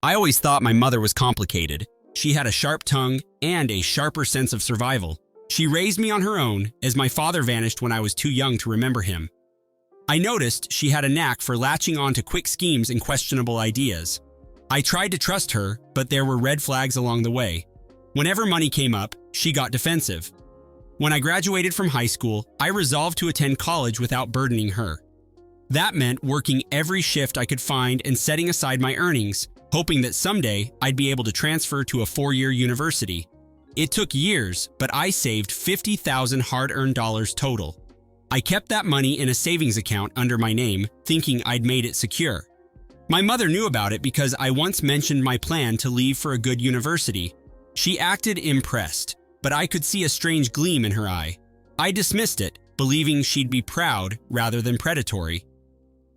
I always thought my mother was complicated. She had a sharp tongue and a sharper sense of survival. She raised me on her own, as my father vanished when I was too young to remember him. I noticed she had a knack for latching on to quick schemes and questionable ideas. I tried to trust her, but there were red flags along the way. Whenever money came up, she got defensive. When I graduated from high school, I resolved to attend college without burdening her. That meant working every shift I could find and setting aside my earnings, hoping that someday I'd be able to transfer to a 4-year university. It took years, but I saved $50,000 hard-earned dollars total. I kept that money in a savings account under my name, thinking I'd made it secure. My mother knew about it because I once mentioned my plan to leave for a good university. She acted impressed, but I could see a strange gleam in her eye. I dismissed it, believing she'd be proud rather than predatory.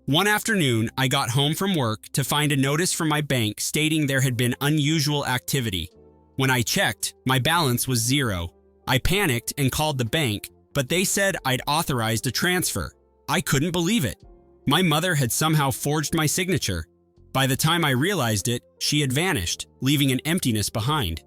One afternoon, I got home from work to find a notice from my bank stating there had been unusual activity. When I checked, my balance was zero. I panicked and called the bank, but they said I'd authorized a transfer. I couldn't believe it. My mother had somehow forged my signature. By the time I realized it, she had vanished, leaving an emptiness behind.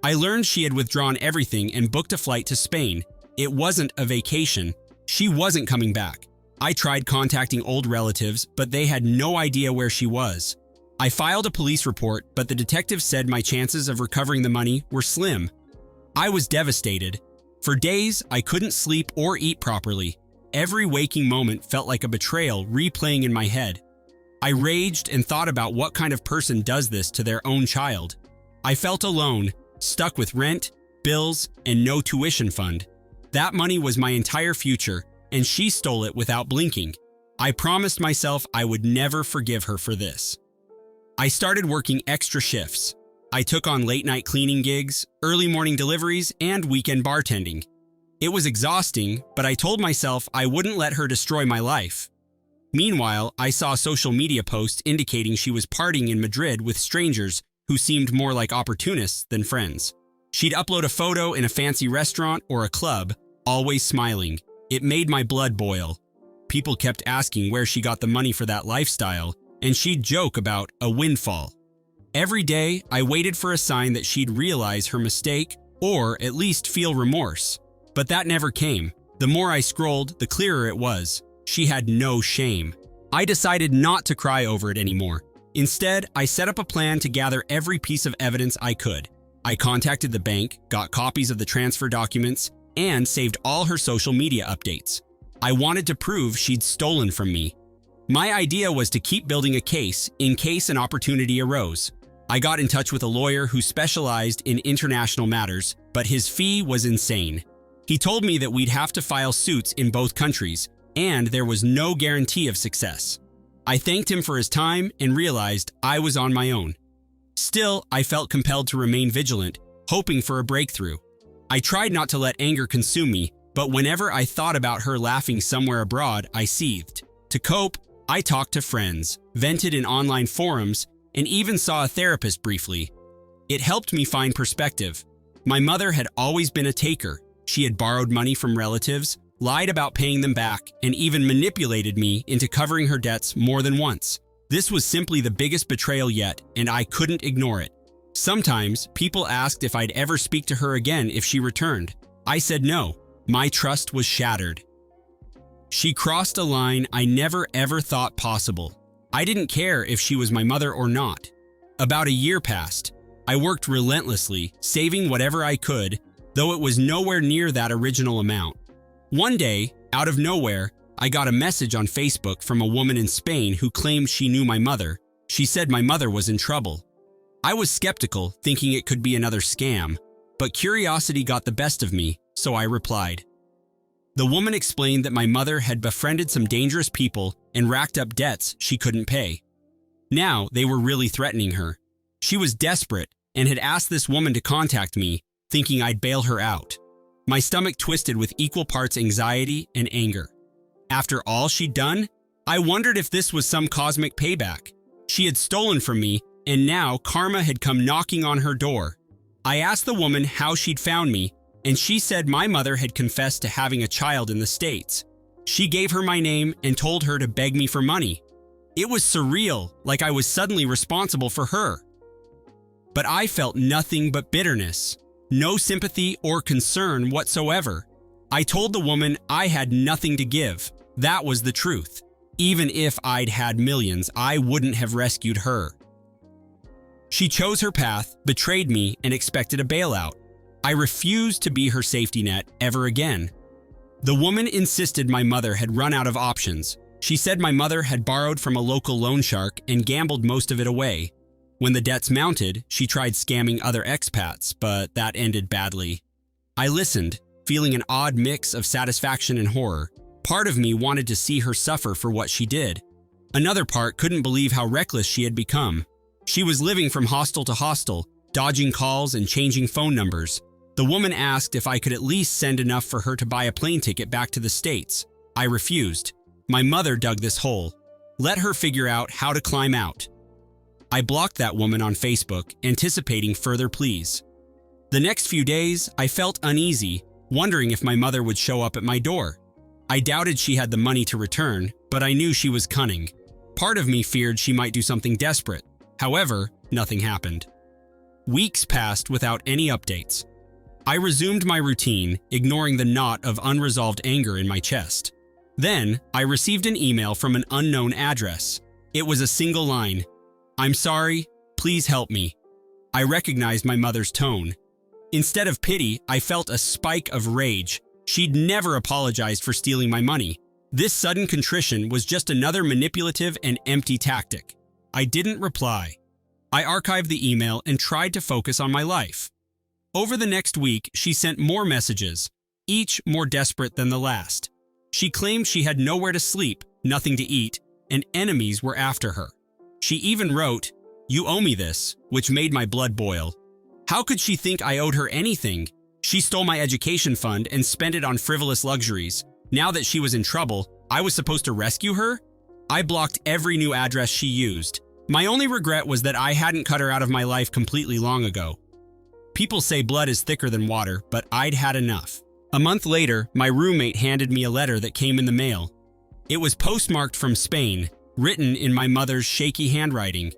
I learned she had withdrawn everything and booked a flight to Spain. It wasn't a vacation. She wasn't coming back. I tried contacting old relatives, but they had no idea where she was. I filed a police report, but the detective said my chances of recovering the money were slim. I was devastated. For days, I couldn't sleep or eat properly. Every waking moment felt like a betrayal replaying in my head. I raged and thought about what kind of person does this to their own child. I felt alone, stuck with rent, bills, and no tuition fund. That money was my entire future, and she stole it without blinking. I promised myself I would never forgive her for this. I started working extra shifts. I took on late-night cleaning gigs, early morning deliveries, and weekend bartending. It was exhausting, but I told myself I wouldn't let her destroy my life. Meanwhile, I saw social media posts indicating she was partying in Madrid with strangers who seemed more like opportunists than friends. She'd upload a photo in a fancy restaurant or a club, always smiling. It made my blood boil. People kept asking where she got the money for that lifestyle, and she'd joke about a windfall. Every day, I waited for a sign that she'd realize her mistake or at least feel remorse. But that never came. The more I scrolled, the clearer it was. She had no shame. I decided not to cry over it anymore. Instead, I set up a plan to gather every piece of evidence I could. I contacted the bank, got copies of the transfer documents, and saved all her social media updates. I wanted to prove she'd stolen from me. My idea was to keep building a case in case an opportunity arose. I got in touch with a lawyer who specialized in international matters, but his fee was insane. He told me that we'd have to file suits in both countries, and there was no guarantee of success. I thanked him for his time and realized I was on my own. Still, I felt compelled to remain vigilant, hoping for a breakthrough. I tried not to let anger consume me, but whenever I thought about her laughing somewhere abroad, I seethed. To cope, I talked to friends, vented in online forums, and even saw a therapist briefly. It helped me find perspective. My mother had always been a taker. She had borrowed money from relatives, lied about paying them back, and even manipulated me into covering her debts more than once. This was simply the biggest betrayal yet, and I couldn't ignore it. Sometimes, people asked if I'd ever speak to her again if she returned. I said no. My trust was shattered. She crossed a line I never ever thought possible. I didn't care if she was my mother or not. About a year passed. I worked relentlessly, saving whatever I could, though it was nowhere near that original amount. One day, out of nowhere, I got a message on Facebook from a woman in Spain who claimed she knew my mother. She said my mother was in trouble. I was skeptical, thinking it could be another scam, but curiosity got the best of me, so I replied. The woman explained that my mother had befriended some dangerous people and racked up debts she couldn't pay. Now they were really threatening her. She was desperate and had asked this woman to contact me, thinking I'd bail her out. My stomach twisted with equal parts anxiety and anger. After all she'd done, I wondered if this was some cosmic payback. She had stolen from me, and now karma had come knocking on her door. I asked the woman how she'd found me, and she said my mother had confessed to having a child in the States. She gave her my name and told her to beg me for money. It was surreal, like I was suddenly responsible for her. But I felt nothing but bitterness, no sympathy or concern whatsoever. I told the woman I had nothing to give. That was the truth. Even if I'd had millions, I wouldn't have rescued her. She chose her path, betrayed me, and expected a bailout. I refused to be her safety net ever again. The woman insisted my mother had run out of options. She said my mother had borrowed from a local loan shark and gambled most of it away. When the debts mounted, she tried scamming other expats, but that ended badly. I listened, feeling an odd mix of satisfaction and horror. Part of me wanted to see her suffer for what she did. Another part couldn't believe how reckless she had become. She was living from hostel to hostel, dodging calls and changing phone numbers. The woman asked if I could at least send enough for her to buy a plane ticket back to the States. I refused. My mother dug this hole. Let her figure out how to climb out. I blocked that woman on Facebook, anticipating further pleas. The next few days, I felt uneasy, wondering if my mother would show up at my door. I doubted she had the money to return, but I knew she was cunning. Part of me feared she might do something desperate. However, nothing happened. Weeks passed without any updates. I resumed my routine, ignoring the knot of unresolved anger in my chest. Then, I received an email from an unknown address. It was a single line. "I'm sorry, please help me." I recognized my mother's tone. Instead of pity, I felt a spike of rage. She'd never apologized for stealing my money. This sudden contrition was just another manipulative and empty tactic. I didn't reply. I archived the email and tried to focus on my life. Over the next week, she sent more messages, each more desperate than the last. She claimed she had nowhere to sleep, nothing to eat, and enemies were after her. She even wrote, "You owe me this," which made my blood boil. How could she think I owed her anything? She stole my education fund and spent it on frivolous luxuries. Now that she was in trouble, I was supposed to rescue her? I blocked every new address she used. My only regret was that I hadn't cut her out of my life completely long ago. People say blood is thicker than water, but I'd had enough. A month later, my roommate handed me a letter that came in the mail. It was postmarked from Spain, written in my mother's shaky handwriting.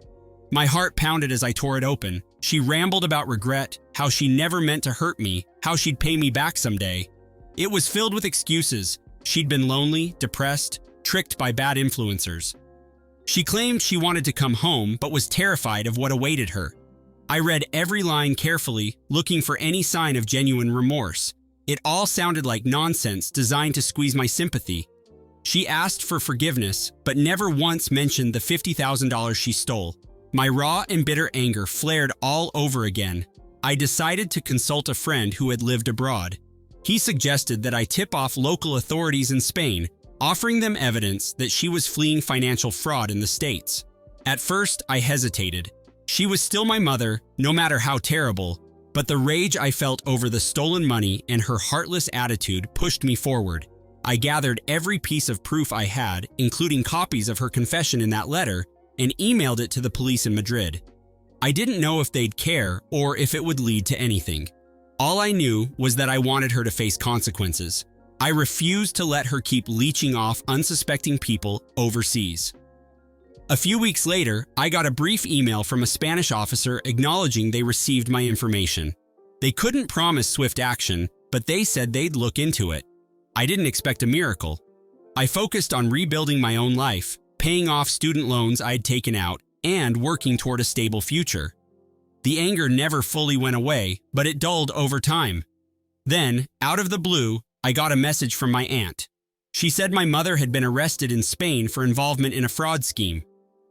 My heart pounded as I tore it open. She rambled about regret, how she never meant to hurt me, how she'd pay me back someday. It was filled with excuses. She'd been lonely, depressed, tricked by bad influencers. She claimed she wanted to come home, but was terrified of what awaited her. I read every line carefully, looking for any sign of genuine remorse. It all sounded like nonsense designed to squeeze my sympathy. She asked for forgiveness, but never once mentioned the $50,000 she stole. My raw and bitter anger flared all over again. I decided to consult a friend who had lived abroad. He suggested that I tip off local authorities in Spain, offering them evidence that she was fleeing financial fraud in the States. At first, I hesitated. She was still my mother, no matter how terrible, but the rage I felt over the stolen money and her heartless attitude pushed me forward. I gathered every piece of proof I had, including copies of her confession in that letter, and emailed it to the police in Madrid. I didn't know if they'd care or if it would lead to anything. All I knew was that I wanted her to face consequences. I refused to let her keep leeching off unsuspecting people overseas. A few weeks later, I got a brief email from a Spanish officer acknowledging they received my information. They couldn't promise swift action, but they said they'd look into it. I didn't expect a miracle. I focused on rebuilding my own life, paying off student loans I'd taken out, and working toward a stable future. The anger never fully went away, but it dulled over time. Then, out of the blue, I got a message from my aunt. She said my mother had been arrested in Spain for involvement in a fraud scheme.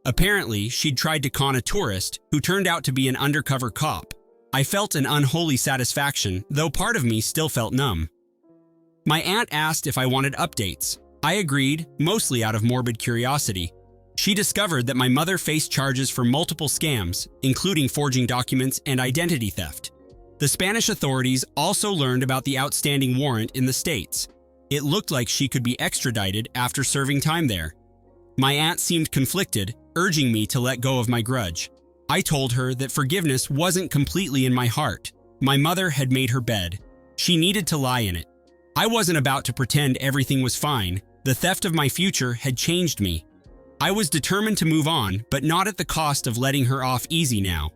Apparently, she'd tried to con a tourist who turned out to be an undercover cop. I felt an unholy satisfaction, though part of me still felt numb. My aunt asked if I wanted updates. I agreed, mostly out of morbid curiosity. She discovered that my mother faced charges for multiple scams, including forging documents and identity theft. The Spanish authorities also learned about the outstanding warrant in the States. It looked like she could be extradited after serving time there. My aunt seemed conflicted, urging me to let go of my grudge. I told her that forgiveness wasn't completely in my heart. My mother had made her bed. She needed to lie in it. I wasn't about to pretend everything was fine. The theft of my future had changed me. I was determined to move on, but not at the cost of letting her off easy now.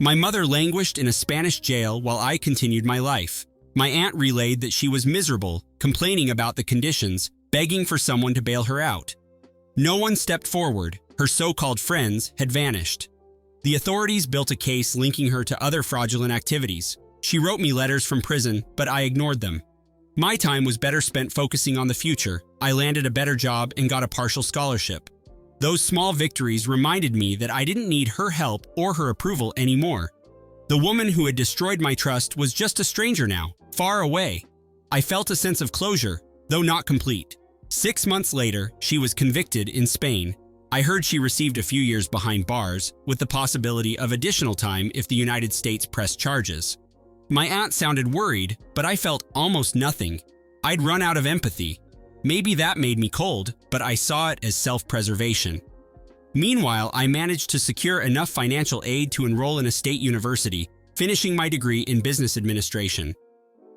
My mother languished in a Spanish jail while I continued my life. My aunt relayed that she was miserable, complaining about the conditions, begging for someone to bail her out. No one stepped forward. Her so-called friends had vanished. The authorities built a case linking her to other fraudulent activities. She wrote me letters from prison, but I ignored them. My time was better spent focusing on the future. I landed a better job and got a partial scholarship. Those small victories reminded me that I didn't need her help or her approval anymore. The woman who had destroyed my trust was just a stranger now, far away. I felt a sense of closure, though not complete. 6 months later, she was convicted in Spain. I heard she received a few years behind bars, with the possibility of additional time if the United States pressed charges. My aunt sounded worried, but I felt almost nothing. I'd run out of empathy. Maybe that made me cold, but I saw it as self-preservation. Meanwhile, I managed to secure enough financial aid to enroll in a state university, finishing my degree in business administration.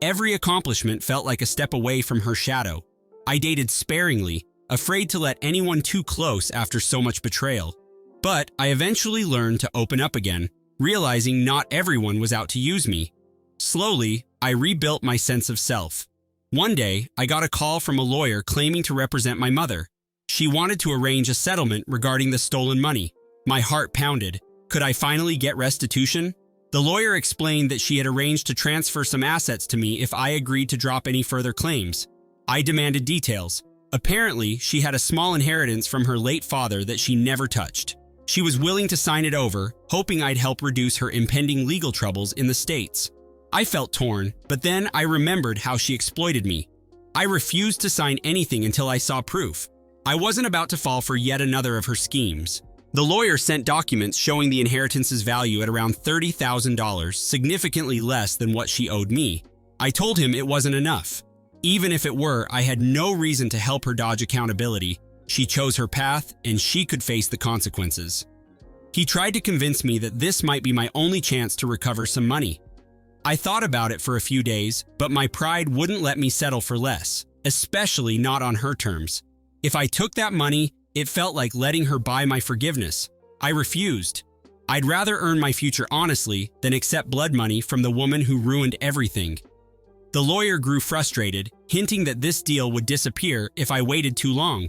Every accomplishment felt like a step away from her shadow. I dated sparingly, afraid to let anyone too close after so much betrayal. But I eventually learned to open up again, realizing not everyone was out to use me. Slowly, I rebuilt my sense of self. One day, I got a call from a lawyer claiming to represent my mother. She wanted to arrange a settlement regarding the stolen money. My heart pounded. Could I finally get restitution? The lawyer explained that she had arranged to transfer some assets to me if I agreed to drop any further claims. I demanded details. Apparently, she had a small inheritance from her late father that she never touched. She was willing to sign it over, hoping I'd help reduce her impending legal troubles in the States. I felt torn, but then I remembered how she exploited me. I refused to sign anything until I saw proof. I wasn't about to fall for yet another of her schemes. The lawyer sent documents showing the inheritance's value at around $30,000, significantly less than what she owed me. I told him it wasn't enough. Even if it were, I had no reason to help her dodge accountability. She chose her path, and she could face the consequences. He tried to convince me that this might be my only chance to recover some money. I thought about it for a few days, but my pride wouldn't let me settle for less, especially not on her terms. If I took that money, it felt like letting her buy my forgiveness. I refused. I'd rather earn my future honestly than accept blood money from the woman who ruined everything. The lawyer grew frustrated, hinting that this deal would disappear if I waited too long.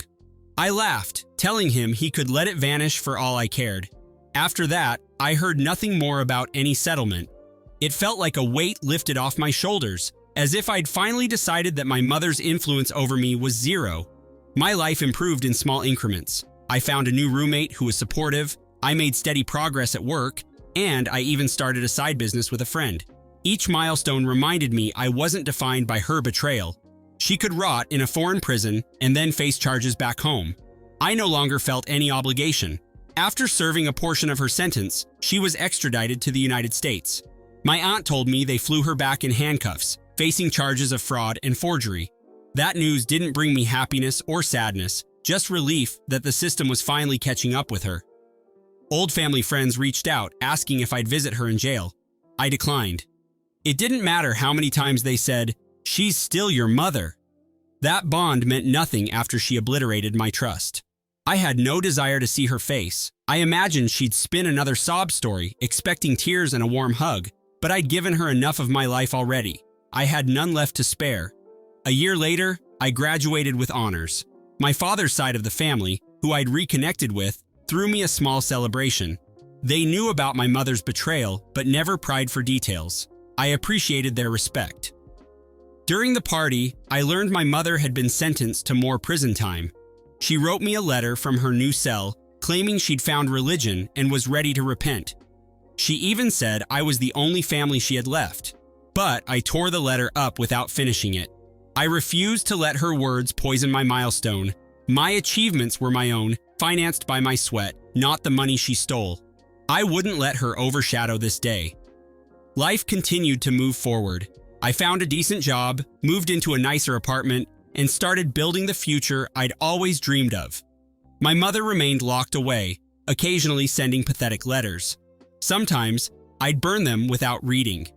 I laughed, telling him he could let it vanish for all I cared. After that, I heard nothing more about any settlement. It felt like a weight lifted off my shoulders, as if I'd finally decided that my mother's influence over me was zero. My life improved in small increments. I found a new roommate who was supportive, I made steady progress at work, and I even started a side business with a friend. Each milestone reminded me I wasn't defined by her betrayal. She could rot in a foreign prison and then face charges back home. I no longer felt any obligation. After serving a portion of her sentence, she was extradited to the United States. My aunt told me they flew her back in handcuffs, facing charges of fraud and forgery. That news didn't bring me happiness or sadness, just relief that the system was finally catching up with her. Old family friends reached out, asking if I'd visit her in jail. I declined. It didn't matter how many times they said, "She's still your mother." That bond meant nothing after she obliterated my trust. I had no desire to see her face. I imagined she'd spin another sob story, expecting tears and a warm hug, but I'd given her enough of my life already. I had none left to spare. A year later, I graduated with honors. My father's side of the family, who I'd reconnected with, threw me a small celebration. They knew about my mother's betrayal, but never pried for details. I appreciated their respect. During the party, I learned my mother had been sentenced to more prison time. She wrote me a letter from her new cell, claiming she'd found religion and was ready to repent. She even said I was the only family she had left, but I tore the letter up without finishing it. I refused to let her words poison my milestone. My achievements were my own, financed by my sweat, not the money she stole. I wouldn't let her overshadow this day. Life continued to move forward. I found a decent job, moved into a nicer apartment, and started building the future I'd always dreamed of. My mother remained locked away, occasionally sending pathetic letters. Sometimes, I'd burn them without reading.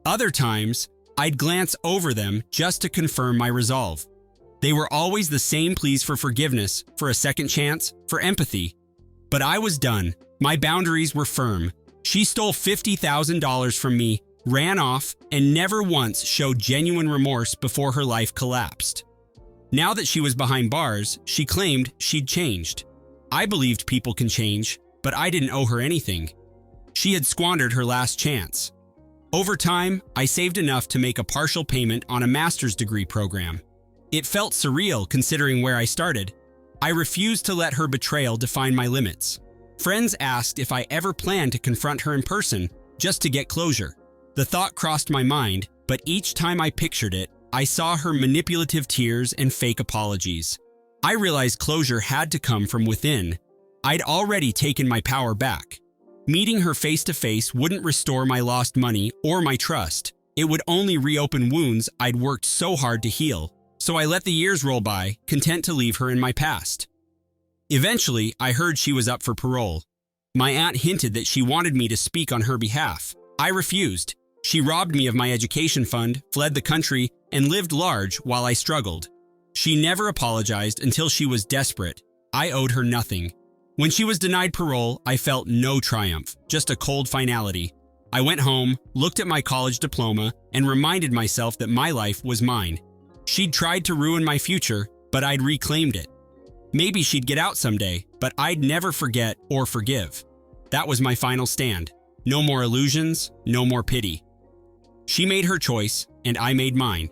Other times, I'd glance over them just to confirm my resolve. They were always the same pleas for forgiveness, for a second chance, for empathy. But I was done. My boundaries were firm. She stole $50,000 from me, ran off, and never once showed genuine remorse before her life collapsed. Now that she was behind bars, she claimed she'd changed. I believed people can change, but I didn't owe her anything. She had squandered her last chance. Over time, I saved enough to make a partial payment on a master's degree program. It felt surreal considering where I started. I refused to let her betrayal define my limits. Friends asked if I ever planned to confront her in person, just to get closure. The thought crossed my mind, but each time I pictured it, I saw her manipulative tears and fake apologies. I realized closure had to come from within. I'd already taken my power back. Meeting her face to face wouldn't restore my lost money or my trust. It would only reopen wounds I'd worked so hard to heal. So I let the years roll by, content to leave her in my past. Eventually, I heard she was up for parole. My aunt hinted that she wanted me to speak on her behalf. I refused. She robbed me of my education fund, fled the country, and lived large while I struggled. She never apologized until she was desperate. I owed her nothing. When she was denied parole, I felt no triumph, just a cold finality. I went home, looked at my college diploma, and reminded myself that my life was mine. She'd tried to ruin my future, but I'd reclaimed it. Maybe she'd get out someday, but I'd never forget or forgive. That was my final stand. No more illusions, no more pity. She made her choice, and I made mine.